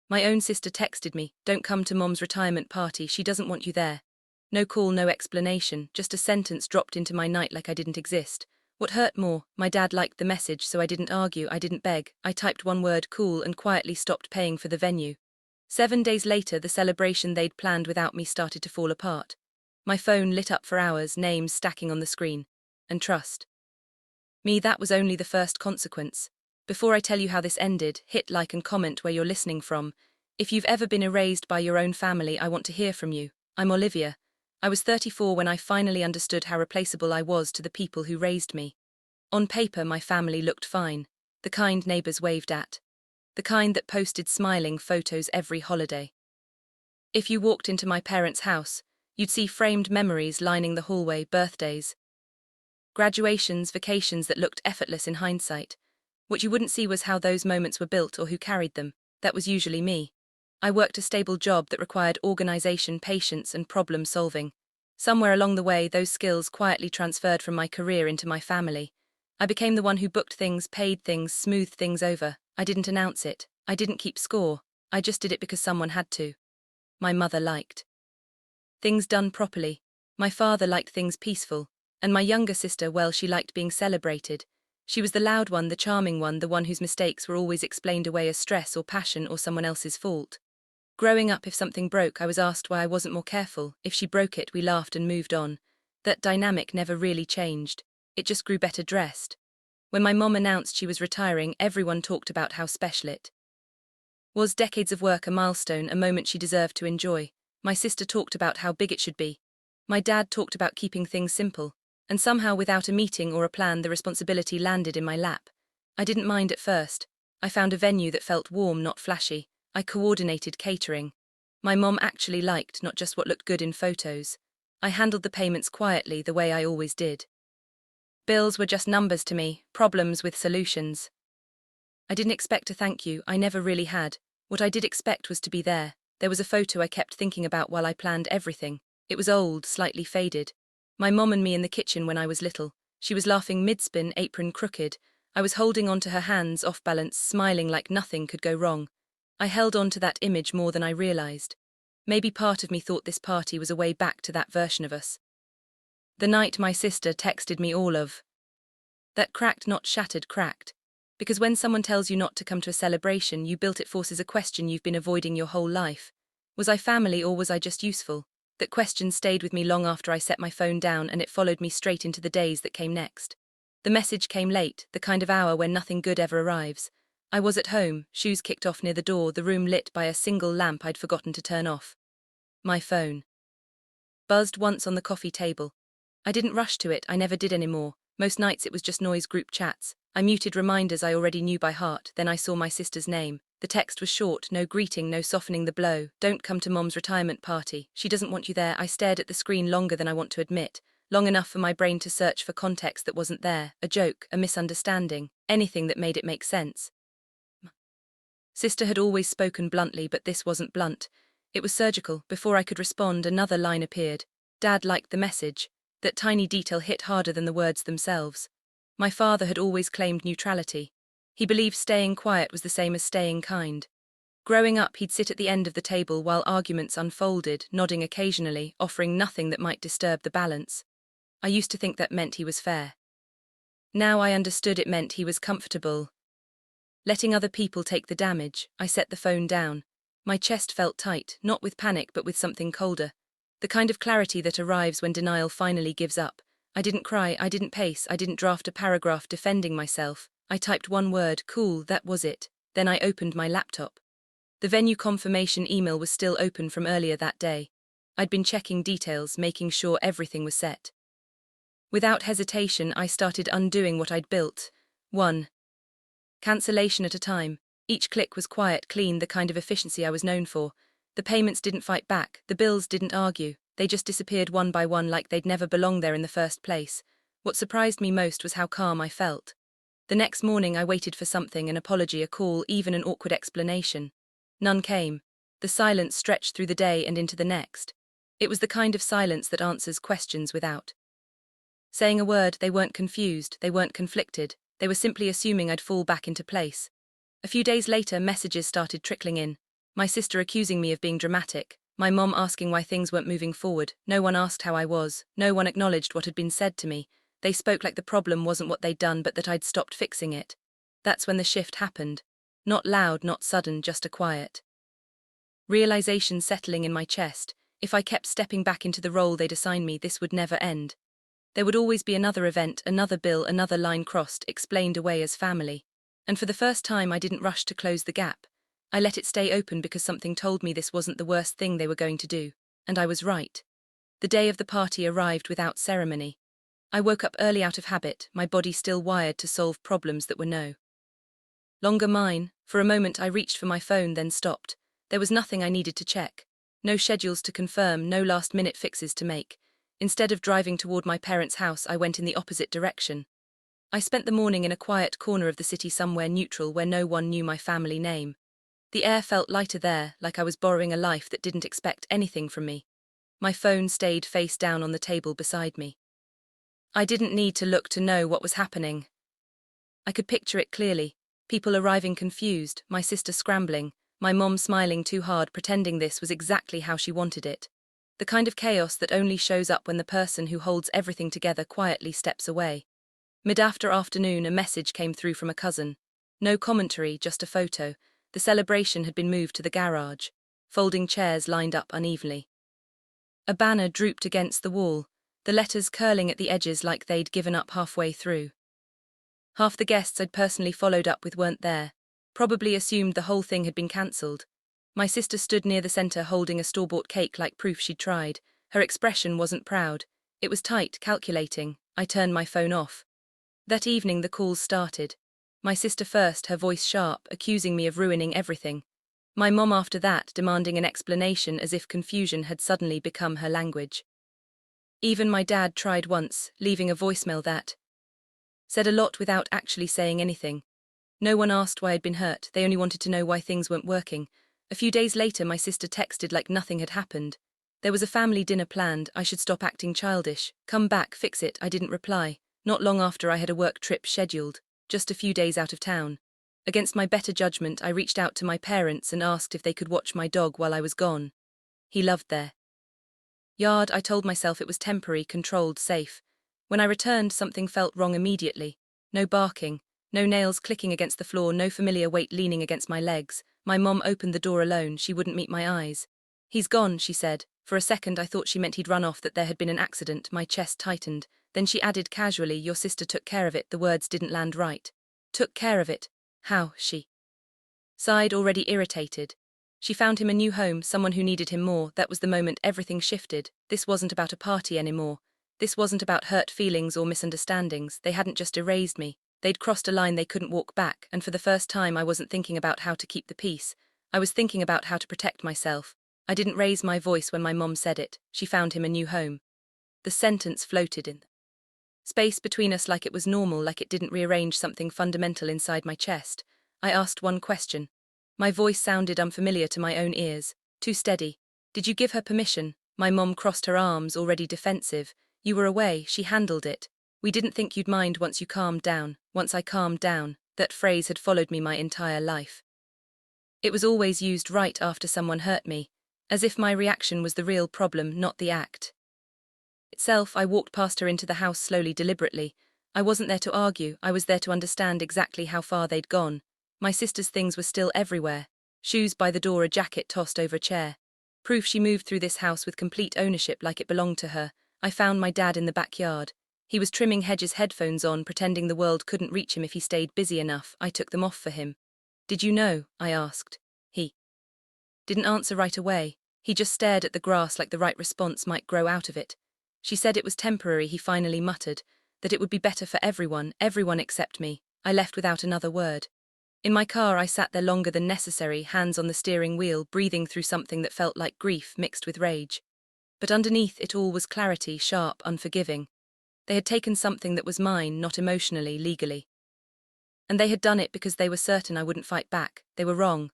My own sister texted me, "Don't come to Mom's retirement party, she doesn't want you there." No call, no explanation, just a sentence dropped into my night like I didn't exist. What hurt more, my dad liked the message, so I didn't argue, I didn't beg. I typed one word, "cool," and quietly stopped paying for the venue. 7 days later, the celebration they'd planned without me started to fall apart. My phone lit up for hours, names stacking on the screen. And trust me, that was only the first consequence. Before I tell you how this ended, hit like and comment where you're listening from. If you've ever been erased by your own family, I want to hear from you. I'm Olivia. I was 34 when I finally understood how replaceable I was to the people who raised me. On paper, my family looked fine. The kind neighbors waved at. The kind that posted smiling photos every holiday. If you walked into my parents' house, you'd see framed memories lining the hallway, birthdays, graduations, vacations that looked effortless in hindsight. What you wouldn't see was how those moments were built or who carried them. That was usually me. I worked a stable job that required organization, patience, and problem solving. Somewhere along the way, those skills quietly transferred from my career into my family. I became the one who booked things, paid things, smoothed things over. I didn't announce it. I didn't keep score. I just did it because someone had to. My mother liked things done properly. My father liked things peaceful. And my younger sister, well, she liked being celebrated. She was the loud one, the charming one, the one whose mistakes were always explained away as stress or passion or someone else's fault. Growing up, if something broke, I was asked why I wasn't more careful. If she broke it, we laughed and moved on. That dynamic never really changed. It just grew better dressed. When my mom announced she was retiring, everyone talked about how special it was. Decades of work, a milestone, a moment she deserved to enjoy. My sister talked about how big it should be. My dad talked about keeping things simple. And somehow, without a meeting or a plan, the responsibility landed in my lap. I didn't mind at first. I found a venue that felt warm, not flashy. I coordinated catering. My mom actually liked not just what looked good in photos. I handled the payments quietly, the way I always did. Bills were just numbers to me, problems with solutions. I didn't expect a thank you, I never really had. What I did expect was to be there. There was a photo I kept thinking about while I planned everything. It was old, slightly faded. My mom and me in the kitchen when I was little. She was laughing mid-spin, apron crooked. I was holding onto her hands, off balance, smiling like nothing could go wrong. I held on to that image more than I realized. Maybe part of me thought this party was a way back to that version of us. The night my sister texted me all of that cracked, not shattered, cracked. Because when someone tells you not to come to a celebration you built, it forces a question you've been avoiding your whole life. Was I family or was I just useful? That question stayed with me long after I set my phone down, and it followed me straight into the days that came next. The message came late, the kind of hour when nothing good ever arrives. I was at home, shoes kicked off near the door, the room lit by a single lamp I'd forgotten to turn off. My phone buzzed once on the coffee table. I didn't rush to it, I never did anymore. Most nights it was just noise, group chats. I muted reminders I already knew by heart. Then I saw my sister's name. The text was short, no greeting, no softening the blow. "Don't come to Mom's retirement party. She doesn't want you there." I stared at the screen longer than I want to admit. Long enough for my brain to search for context that wasn't there. A joke, a misunderstanding, anything that made it make sense. Sister had always spoken bluntly, but this wasn't blunt. It was surgical. Before I could respond, another line appeared. Dad liked the message. That tiny detail hit harder than the words themselves. My father had always claimed neutrality. He believed staying quiet was the same as staying kind. Growing up, he'd sit at the end of the table while arguments unfolded, nodding occasionally, offering nothing that might disturb the balance. I used to think that meant he was fair. Now I understood it meant he was comfortable letting other people take the damage. I set the phone down. My chest felt tight, not with panic but with something colder. The kind of clarity that arrives when denial finally gives up. I didn't cry, I didn't pace, I didn't draft a paragraph defending myself. I typed one word, "cool," that was it. Then I opened my laptop. The venue confirmation email was still open from earlier that day. I'd been checking details, making sure everything was set. Without hesitation, I started undoing what I'd built. One cancellation at a time. Each click was quiet, clean, the kind of efficiency I was known for. The payments didn't fight back, the bills didn't argue. They just disappeared one by one like they'd never belonged there in the first place. What surprised me most was how calm I felt. The next morning I waited for something, an apology, a call, even an awkward explanation. None came. The silence stretched through the day and into the next. It was the kind of silence that answers questions without saying a word. They weren't confused, they weren't conflicted. They were simply assuming I'd fall back into place. A few days later, messages started trickling in. My sister accusing me of being dramatic, my mom asking why things weren't moving forward, no one asked how I was, no one acknowledged what had been said to me. They spoke like the problem wasn't what they'd done but that I'd stopped fixing it. That's when the shift happened. Not loud, not sudden, just a quiet realization settling in my chest. If I kept stepping back into the role they'd assigned me, this would never end. There would always be another event, another bill, another line crossed, explained away as family. And for the first time I didn't rush to close the gap. I let it stay open because something told me this wasn't the worst thing they were going to do. And I was right. The day of the party arrived without ceremony. I woke up early out of habit, my body still wired to solve problems that were no longer mine. For a moment I reached for my phone, then stopped. There was nothing I needed to check. No schedules to confirm, no last-minute fixes to make. Instead of driving toward my parents' house, I went in the opposite direction. I spent the morning in a quiet corner of the city somewhere neutral where no one knew my family name. The air felt lighter there, like I was borrowing a life that didn't expect anything from me. My phone stayed face down on the table beside me. I didn't need to look to know what was happening. I could picture it clearly. People arriving confused, my sister scrambling, my mom smiling too hard pretending this was exactly how she wanted it. The kind of chaos that only shows up when the person who holds everything together quietly steps away. Mid-afternoon, a message came through from a cousin. No commentary, just a photo. The celebration had been moved to the garage. Folding chairs lined up unevenly. A banner drooped against the wall, the letters curling at the edges like they'd given up halfway through. Half the guests I'd personally followed up with weren't there. Probably assumed the whole thing had been cancelled. My sister stood near the center holding a store-bought cake like proof she'd tried. Her expression wasn't proud. It was tight, calculating. I turned my phone off. That evening the calls started. My sister first, her voice sharp, accusing me of ruining everything. My mom after that, demanding an explanation as if confusion had suddenly become her language. Even my dad tried once, leaving a voicemail that said a lot without actually saying anything. No one asked why I'd been hurt, they only wanted to know why things weren't working. A few days later my sister texted like nothing had happened. There was a family dinner planned, I should stop acting childish. Come back, fix it, I didn't reply. Not long after I had a work trip scheduled, just a few days out of town. Against my better judgment I reached out to my parents and asked if they could watch my dog while I was gone. He loved their yard. I told myself it was temporary, controlled, safe. When I returned something felt wrong immediately. No barking. No nails clicking against the floor, no familiar weight leaning against my legs. My mom opened the door alone, she wouldn't meet my eyes. He's gone, she said. For a second I thought she meant he'd run off, that there had been an accident. My chest tightened. Then she added casually, your sister took care of it. The words didn't land right. Took care of it? How? She sighed, already irritated. She found him a new home, someone who needed him more. That was the moment everything shifted. This wasn't about a party anymore. This wasn't about hurt feelings or misunderstandings. They hadn't just erased me. They'd crossed a line they couldn't walk back, and for the first time I wasn't thinking about how to keep the peace. I was thinking about how to protect myself. I didn't raise my voice when my mom said it. She found him a new home. The sentence floated in space between us like it was normal, like it didn't rearrange something fundamental inside my chest. I asked one question. My voice sounded unfamiliar to my own ears. Too steady. Did you give her permission? My mom crossed her arms, already defensive. You were away, she handled it. We didn't think you'd mind once you calmed down. Once I calmed down. That phrase had followed me my entire life. It was always used right after someone hurt me, as if my reaction was the real problem, not the act itself. I walked past her into the house slowly, deliberately. I wasn't there to argue, I was there to understand exactly how far they'd gone. My sister's things were still everywhere. Shoes by the door, a jacket tossed over a chair. Proof she moved through this house with complete ownership, like it belonged to her. I found my dad in the backyard. He was trimming hedges, headphones on, pretending the world couldn't reach him if he stayed busy enough. I took them off for him. Did you know? I asked. He didn't answer right away. He just stared at the grass like the right response might grow out of it. She said it was temporary, he finally muttered, that it would be better for everyone except me. I left without another word. In my car I sat there longer than necessary, hands on the steering wheel, breathing through something that felt like grief mixed with rage. But underneath it all was clarity, sharp, unforgiving. They had taken something that was mine, not emotionally, legally. And they had done it because they were certain I wouldn't fight back. They were wrong.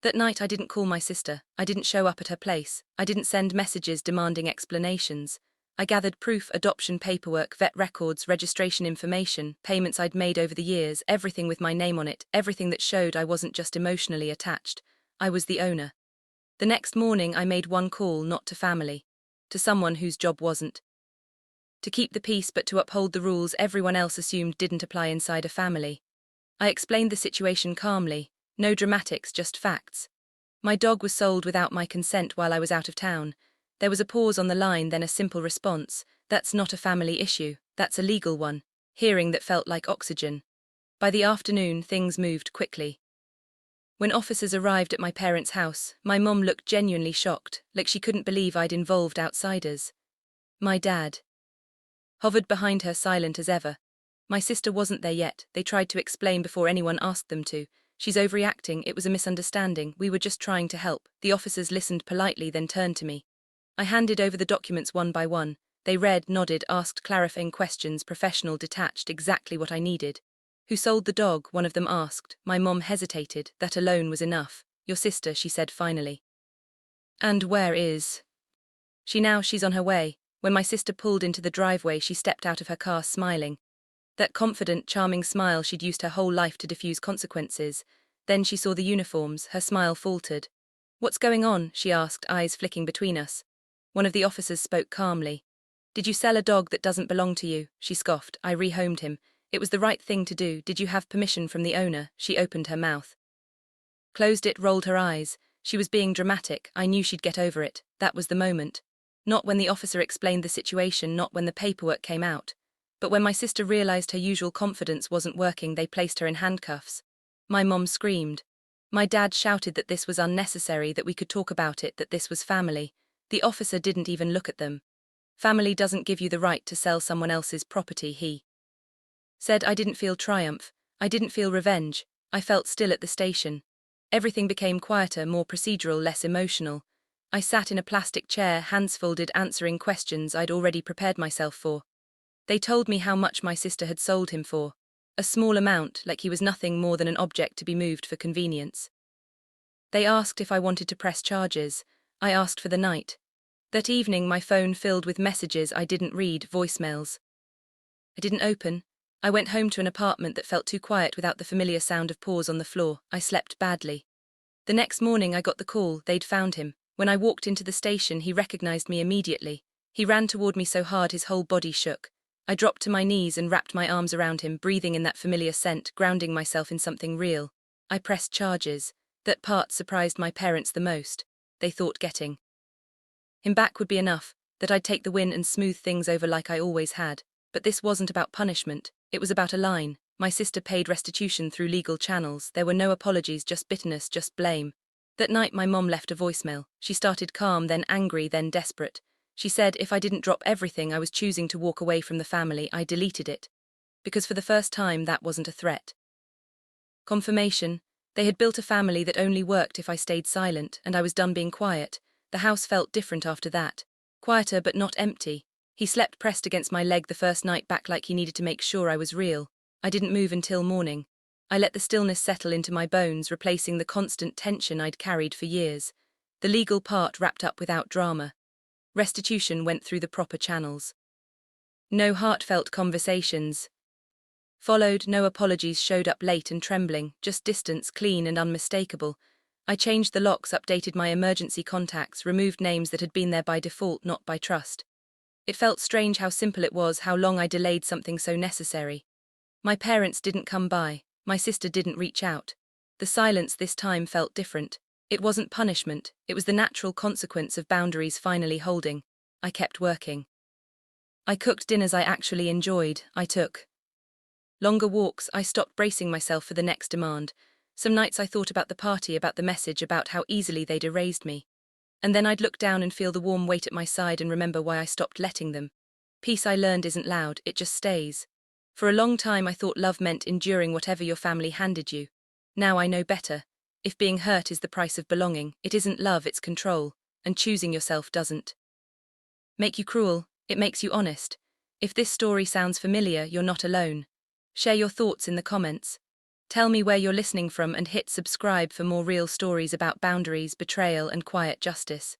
That night I didn't call my sister. I didn't show up at her place. I didn't send messages demanding explanations. I gathered proof, adoption paperwork, vet records, registration information, payments I'd made over the years, everything with my name on it, everything that showed I wasn't just emotionally attached. I was the owner. The next morning I made one call, not to family. To someone whose job wasn't to keep the peace but to uphold the rules everyone else assumed didn't apply inside a family. I explained the situation calmly, no dramatics, just facts. My dog was sold without my consent while I was out of town. There was a pause on the line, then a simple response. That's not a family issue, that's a legal one. Hearing that felt like oxygen. By the afternoon, things moved quickly. When officers arrived at my parents' house, my mom looked genuinely shocked, like she couldn't believe I'd involved outsiders. My dad hovered behind her, silent as ever. My sister wasn't there yet. They tried to explain before anyone asked them to. She's overreacting, it was a misunderstanding, we were just trying to help. The officers listened politely, then turned to me. I handed over the documents one by one. They read, nodded, asked clarifying questions, professional, detached, exactly what I needed. Who sold the dog? One of them asked. My mom hesitated. That alone was enough. Your sister, she said finally. And where is she now? She's on her way. When my sister pulled into the driveway, she stepped out of her car smiling. That confident, charming smile she'd used her whole life to diffuse consequences. Then she saw the uniforms, her smile faltered. What's going on? She asked, eyes flicking between us. One of the officers spoke calmly. Did you sell a dog that doesn't belong to you? She scoffed. I rehomed him. It was the right thing to do. Did you have permission from the owner? She opened her mouth. Closed it, rolled her eyes. She was being dramatic. I knew she'd get over it. That was the moment. Not when the officer explained the situation, not when the paperwork came out. But when my sister realized her usual confidence wasn't working, they placed her in handcuffs. My mom screamed. My dad shouted that this was unnecessary, that we could talk about it, that this was family. The officer didn't even look at them. Family doesn't give you the right to sell someone else's property, he said. I didn't feel triumph. I didn't feel revenge. I felt still at the station. Everything became quieter, more procedural, less emotional. I sat in a plastic chair, hands folded, answering questions I'd already prepared myself for. They told me how much my sister had sold him for. A small amount, like he was nothing more than an object to be moved for convenience. They asked if I wanted to press charges. I asked for the night. That evening my phone filled with messages I didn't read, voicemails I didn't open. I went home to an apartment that felt too quiet without the familiar sound of paws on the floor. I slept badly. The next morning I got the call, they'd found him. When I walked into the station, he recognized me immediately. He ran toward me so hard his whole body shook. I dropped to my knees and wrapped my arms around him, breathing in that familiar scent, grounding myself in something real. I pressed charges. That part surprised my parents the most. They thought getting him back would be enough, that I'd take the win and smooth things over like I always had. But this wasn't about punishment, it was about a line. My sister paid restitution through legal channels. There were no apologies, just bitterness, just blame. That night my mom left a voicemail. She started calm, then angry, then desperate. She said if I didn't drop everything I was choosing to walk away from the family, I deleted it. Because for the first time that wasn't a threat. Confirmation. They had built a family that only worked if I stayed silent, and I was done being quiet. The house felt different after that. Quieter but not empty. He slept pressed against my leg the first night back, like he needed to make sure I was real. I didn't move until morning. I let the stillness settle into my bones, replacing the constant tension I'd carried for years. The legal part wrapped up without drama. Restitution went through the proper channels. No heartfelt conversations followed, no apologies showed up late and trembling, just distance, clean and unmistakable. I changed the locks, updated my emergency contacts, removed names that had been there by default, not by trust. It felt strange how simple it was, how long I delayed something so necessary. My parents didn't come by, my sister didn't reach out. The silence this time felt different. It wasn't punishment, it was the natural consequence of boundaries finally holding. I kept working. I cooked dinners I actually enjoyed. I took longer walks. I stopped bracing myself for the next demand. Some nights I thought about the party, about the message, about how easily they'd erased me. And then I'd look down and feel the warm weight at my side and remember why I stopped letting them. Peace, I learned, isn't loud, it just stays. For a long time I thought love meant enduring whatever your family handed you. Now I know better. If being hurt is the price of belonging, it isn't love, it's control. And choosing yourself doesn't make you cruel, it makes you honest. If this story sounds familiar, you're not alone. Share your thoughts in the comments. Tell me where you're listening from and hit subscribe for more real stories about boundaries, betrayal, and quiet justice.